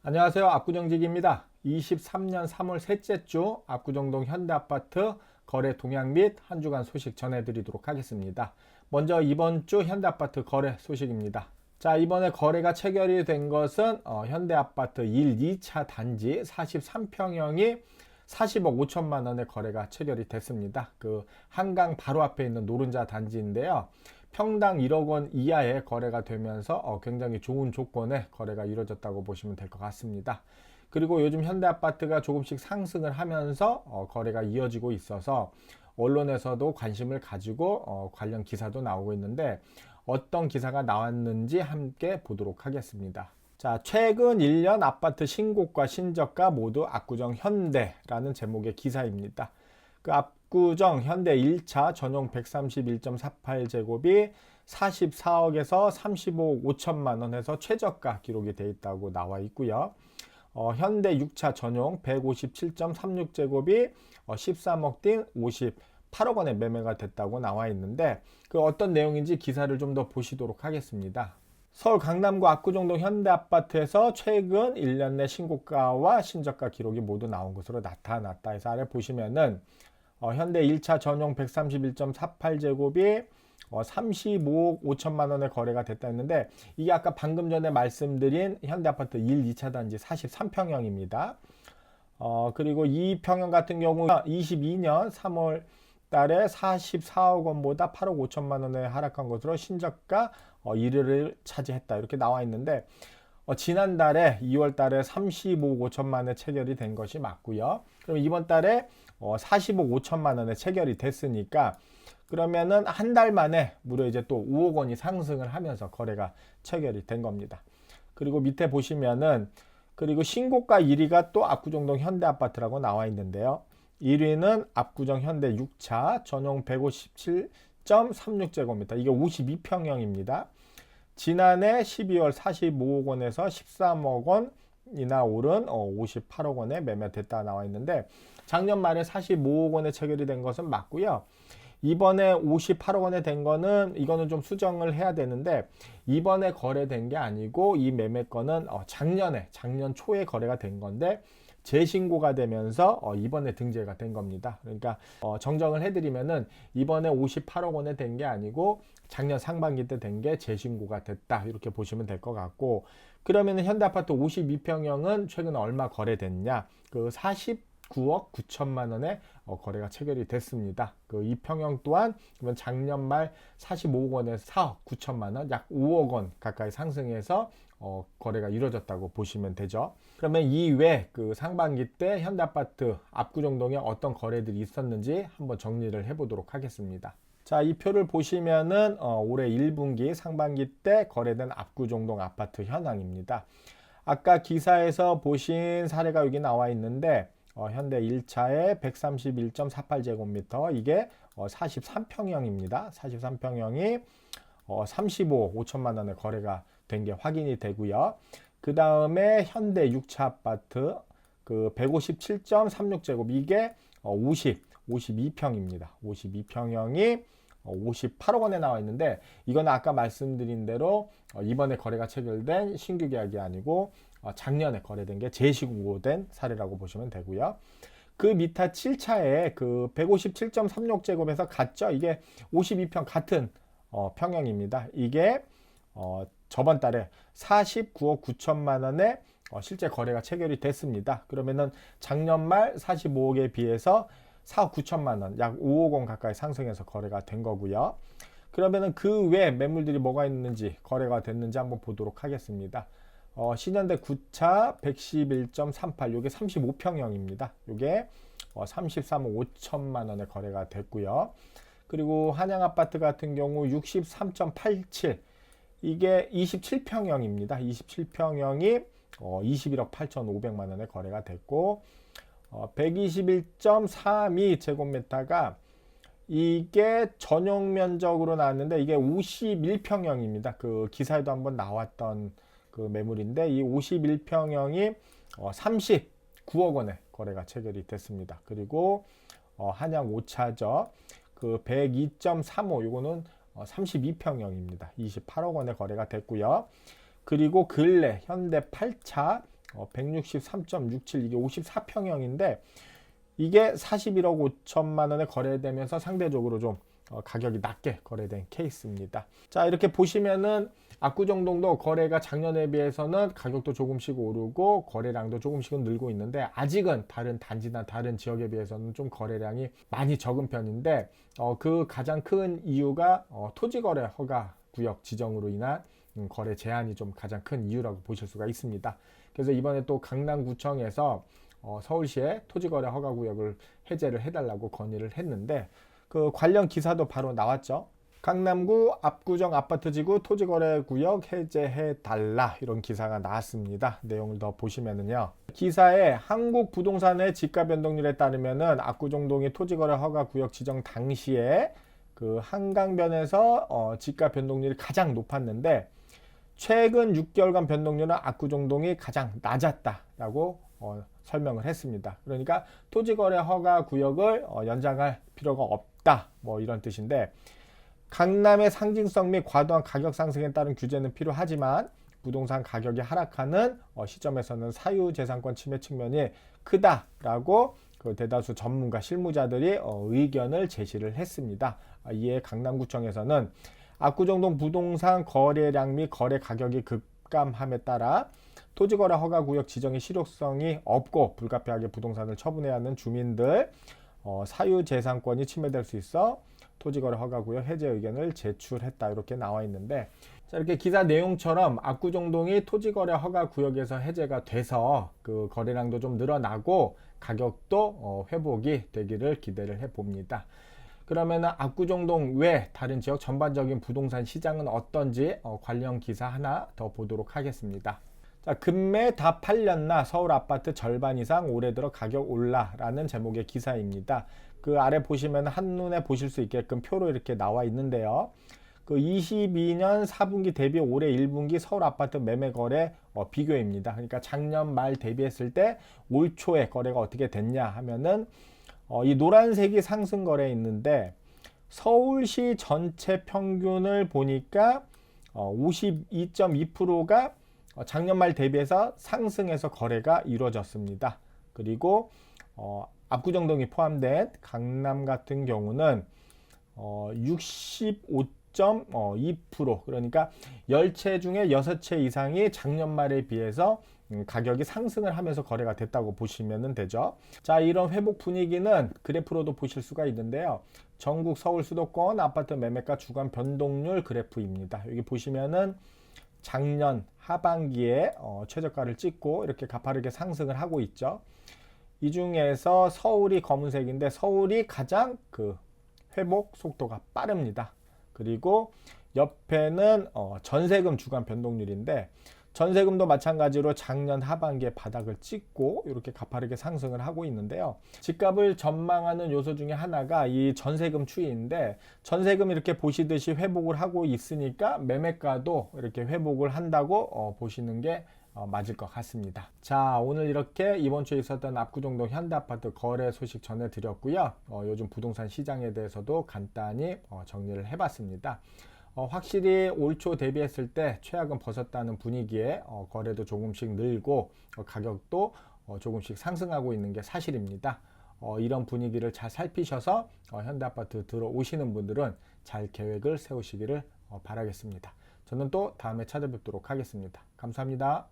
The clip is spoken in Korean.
안녕하세요. 압구정직입니다. 23년 3월 셋째 주 압구정동 현대아파트 거래 동향 및 한 주간 소식 전해드리도록 하겠습니다. 먼저 이번 주 현대아파트 거래 소식입니다. 자, 이번에 거래가 체결이 된 것은 현대아파트 1, 2차 단지 43평형이 40억 5천만 원의 거래가 체결이 됐습니다. 그 한강 바로 앞에 있는 노른자 단지인데요. 평당 1억 원 이하의 거래가 되면서 굉장히 좋은 조건의 거래가 이루어졌다고 보시면 될 것 같습니다. 그리고 요즘 현대아파트가 조금씩 상승을 하면서 거래가 이어지고 있어서 언론에서도 관심을 가지고 관련 기사도 나오고 있는데 어떤 기사가 나왔는지 함께 보도록 하겠습니다. 자, 최근 1년 아파트 신고가 신저가 모두 압구정 현대라는 제목의 기사입니다. 그 압구정 현대 1차 전용 131.48제곱이 44억에서 35억 5천만 원에서 최저가 기록이 되어 있다고 나와 있고요. 현대 6차 전용 157.36제곱이 13억 뛴 58억 원에 매매가 됐다고 나와 있는데 그 어떤 내용인지 기사를 좀 더 보시도록 하겠습니다. 서울 강남구 압구정동 현대아파트에서 최근 1년 내 신고가와 신저가 기록이 모두 나온 것으로 나타났다 해서 아래 보시면은 현대 1차 전용 131.48제곱이 35억 5천만 원의 거래가 됐다 했는데 이게 아까 방금 전에 말씀드린 현대아파트 1, 2차 단지 43평형입니다. 그리고 이 평형 같은 경우 22년 3월 달에 44억 원보다 8억 5천만 원에 하락한 것으로 신저가 1위를 차지했다 이렇게 나와 있는데 지난달에 2월 달에 35억 5천만 원에 체결이 된 것이 맞고요. 그럼 이번 달에 40억 5천만 원에 체결이 됐으니까 그러면은 한 달 만에 무려 이제 또 5억 원이 상승을 하면서 거래가 체결이 된 겁니다. 그리고 밑에 보시면은 그리고 신고가 1위가 또 압구정동 현대아파트라고 나와 있는데요. 1위는 압구정 현대 6차 전용 157.36제곱미터. 이게 52평형입니다. 지난해 12월 45억 원에서 13억 원이나 오른 58억 원에 매매됐다 나와 있는데 작년 말에 45억 원에 체결이 된 것은 맞고요. 이번에 58억 원에 된 거는 이거는 좀 수정을 해야 되는데 이번에 거래된 게 아니고 이 매매건은 작년 초에 거래가 된 건데 재신고가 되면서 이번에 등재가 된 겁니다. 그러니까 정정을 해드리면은 이번에 58억 원에 된 게 아니고 작년 상반기 때 된 게 재신고가 됐다 이렇게 보시면 될 것 같고 그러면은 현대아파트 52평형은 최근 얼마 거래됐냐? 그 49억 9천만 원에 거래가 체결이 됐습니다. 그 이 평형 또한 작년 말 45억 원에서 4억 9천만 원, 약 5억 원 가까이 상승해서 거래가 이루어졌다고 보시면 되죠. 그러면 이외 그 상반기 때 현대아파트 압구정동에 어떤 거래들이 있었는지 한번 정리를 해보도록 하겠습니다. 자, 이 표를 보시면은 올해 1분기 상반기 때 거래된 압구정동 아파트 현황입니다. 아까 기사에서 보신 사례가 여기 나와 있는데 현대 1차에 131.48제곱미터 이게 43평형입니다. 43평형이 35억 5천만 원의 거래가 된 게 확인이 되고요. 그 다음에 현대 6차 아파트 그 157.36제곱 이게 52평입니다. 52평형이 58억 원에 나와 있는데 이건 아까 말씀드린 대로 이번에 거래가 체결된 신규 계약이 아니고 작년에 거래된 게 재신고된 사례라고 보시면 되고요. 그 밑에 7차에 그 157.36제곱에서 같죠? 이게 52평 같은 평형입니다. 이게 저번 달에 49억 9천만 원에 실제 거래가 체결이 됐습니다. 그러면은 작년 말 45억에 비해서 4억 9천만 원, 약 5억 원 가까이 상승해서 거래가 된 거고요. 그러면은 그 외 매물들이 뭐가 있는지 거래가 됐는지 한번 보도록 하겠습니다. 신현대 9차 111.38 요게 35평형입니다. 요게 33억 5천만 원에 거래가 됐고요. 그리고 한양아파트 같은 경우 63.87 이게 27평형입니다. 27평형이 21억 8천5백만 원에 거래가 됐고 121.32 제곱미터가 이게 전용 면적으로 나왔는데 이게 51평형입니다. 그 기사에도 한번 나왔던 그 매물인데 이 51평형이 39억 원에 거래가 체결이 됐습니다. 그리고 한양 5차죠. 그 102.35 요거는 32평형입니다. 28억 원에 거래가 됐고요. 그리고 근래 현대 8차 163.67 이게 54평형인데 이게 41억 5천만 원에 거래되면서 상대적으로 좀 가격이 낮게 거래된 케이스입니다. 자, 이렇게 보시면은 압구정동도 거래가 작년에 비해서는 가격도 조금씩 오르고 거래량도 조금씩은 늘고 있는데 아직은 다른 단지나 다른 지역에 비해서는 좀 거래량이 많이 적은 편인데 그 가장 큰 이유가 토지거래 허가 구역 지정으로 인한 거래 제한이 좀 가장 큰 이유라고 보실 수가 있습니다. 그래서 이번에 또 강남구청에서 서울시에 토지거래 허가구역을 해제를 해달라고 건의를 했는데 그 관련 기사도 바로 나왔죠. 강남구 압구정 아파트지구 토지거래구역 해제해달라 이런 기사가 나왔습니다. 내용을 더 보시면은요. 기사에 한국부동산의 지가 변동률에 따르면은 압구정동이 토지거래 허가구역 지정 당시에 그 한강변에서 지가 변동률이 가장 높았는데 최근 6개월간 변동률은 압구정동이 가장 낮았다라고 설명을 했습니다. 그러니까 토지거래 허가 구역을 연장할 필요가 없다 뭐 이런 뜻인데 강남의 상징성 및 과도한 가격 상승에 따른 규제는 필요하지만 부동산 가격이 하락하는 시점에서는 사유재산권 침해 측면이 크다라고 그 대다수 전문가 실무자들이 의견을 제시를 했습니다. 이에 강남구청에서는 압구정동 부동산 거래량 및 거래 가격이 급감함에 따라 토지거래 허가구역 지정의 실효성이 없고 불가피하게 부동산을 처분해야 하는 주민들 사유재산권이 침해될 수 있어 토지거래 허가구역 해제 의견을 제출했다 이렇게 나와 있는데 자, 이렇게 기사 내용처럼 압구정동이 토지거래 허가구역에서 해제가 돼서 그 거래량도 좀 늘어나고 가격도 회복이 되기를 기대를 해봅니다. 그러면 압구정동 외 다른 지역 전반적인 부동산 시장은 어떤지 관련 기사 하나 더 보도록 하겠습니다. 자, 금매 다 팔렸나 서울 아파트 절반 이상 올해 들어 가격 올라라는 제목의 기사입니다. 그 아래 보시면 한눈에 보실 수 있게끔 표로 이렇게 나와 있는데요. 그 22년 4분기 대비 올해 1분기 서울 아파트 매매 거래 비교입니다. 그러니까 작년 말 대비했을 때 올 초에 거래가 어떻게 됐냐 하면은 이 노란색이 상승 거래에 있는데 서울시 전체 평균을 보니까 52.2%가 작년 말 대비해서 상승해서 거래가 이루어졌습니다. 그리고 압구정동이 포함된 강남 같은 경우는 65.2% 그러니까 10채 중에 6채 이상이 작년 말에 비해서 가격이 상승을 하면서 거래가 됐다고 보시면 되죠. 자, 이런 회복 분위기는 그래프로도 보실 수가 있는데요. 전국 서울 수도권 아파트 매매가 주간 변동률 그래프입니다. 여기 보시면은 작년 하반기에 최저가를 찍고 이렇게 가파르게 상승을 하고 있죠. 이 중에서 서울이 검은색인데 서울이 가장 그 회복 속도가 빠릅니다. 그리고 옆에는 전세금 주간 변동률인데 전세금도 마찬가지로 작년 하반기에 바닥을 찍고 이렇게 가파르게 상승을 하고 있는데요. 집값을 전망하는 요소 중에 하나가 이 전세금 추이인데 전세금 이렇게 보시듯이 회복을 하고 있으니까 매매가도 이렇게 회복을 한다고 보시는 게 맞을 것 같습니다. 자, 오늘 이렇게 이번 주에 있었던 압구정동 현대아파트 거래 소식 전해드렸고요. 요즘 부동산 시장에 대해서도 간단히 정리를 해봤습니다. 확실히 올 초 대비했을 때 최악은 벗었다는 분위기에 거래도 조금씩 늘고 가격도 조금씩 상승하고 있는 게 사실입니다. 이런 분위기를 잘 살피셔서 현대아파트 들어오시는 분들은 잘 계획을 세우시기를 바라겠습니다. 저는 또 다음에 찾아뵙도록 하겠습니다. 감사합니다.